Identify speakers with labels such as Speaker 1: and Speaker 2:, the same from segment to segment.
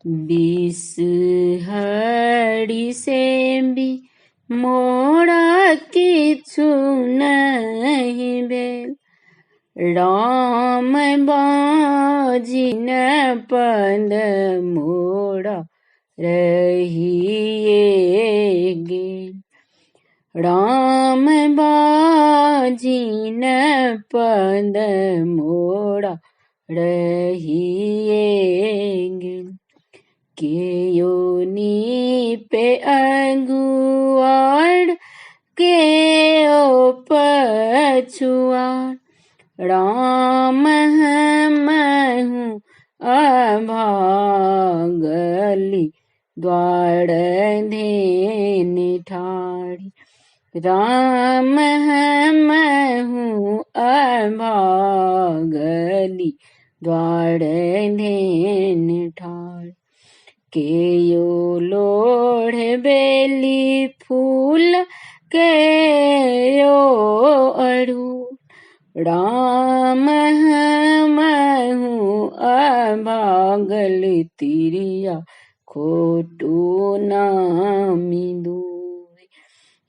Speaker 1: बिसहरी से भी मोड़ा किछु नहीं भेल। राम बाजिन पद मोड़ा रहिए गेल। राम बाजिन पद मोड़ा रहिए गेल। केयो नीपे अगुआड़ केयो पछुआड़। राम हमहु अभागली द्वार धेने ठाढ़ी। राम हमहु अभागली द्वार धेने ठाढ़ी। केयो लोढ़े बेली फूल केयो अड़हुल। राम हमहु अभागल तिरिया खोटू नामी दुई।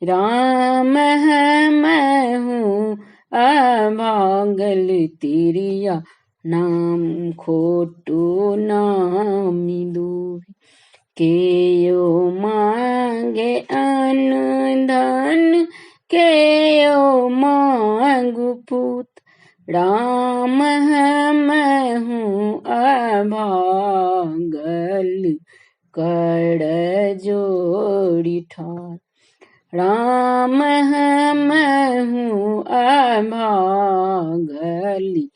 Speaker 1: राम हमहु अभागल तिरिया नाम खोटू नामी दुई। केयो मांगे अन्न धन केयो मांगु पुत। राम हमहु अभागल कर जोड़ी ठाढ़। राम हमहु अभागल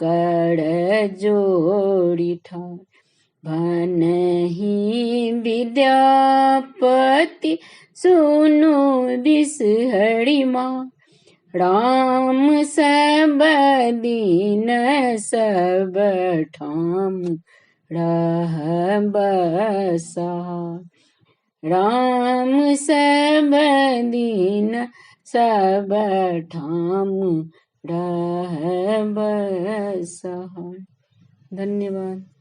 Speaker 1: कर जोड़ी ठाढ़। भनहि विद्यापति सुनु बिसहरि माँ। राम सब दिन सब ठाम रहब सहाय। राम सब दिन सब ठाम रहब सहाय। धन्यवाद।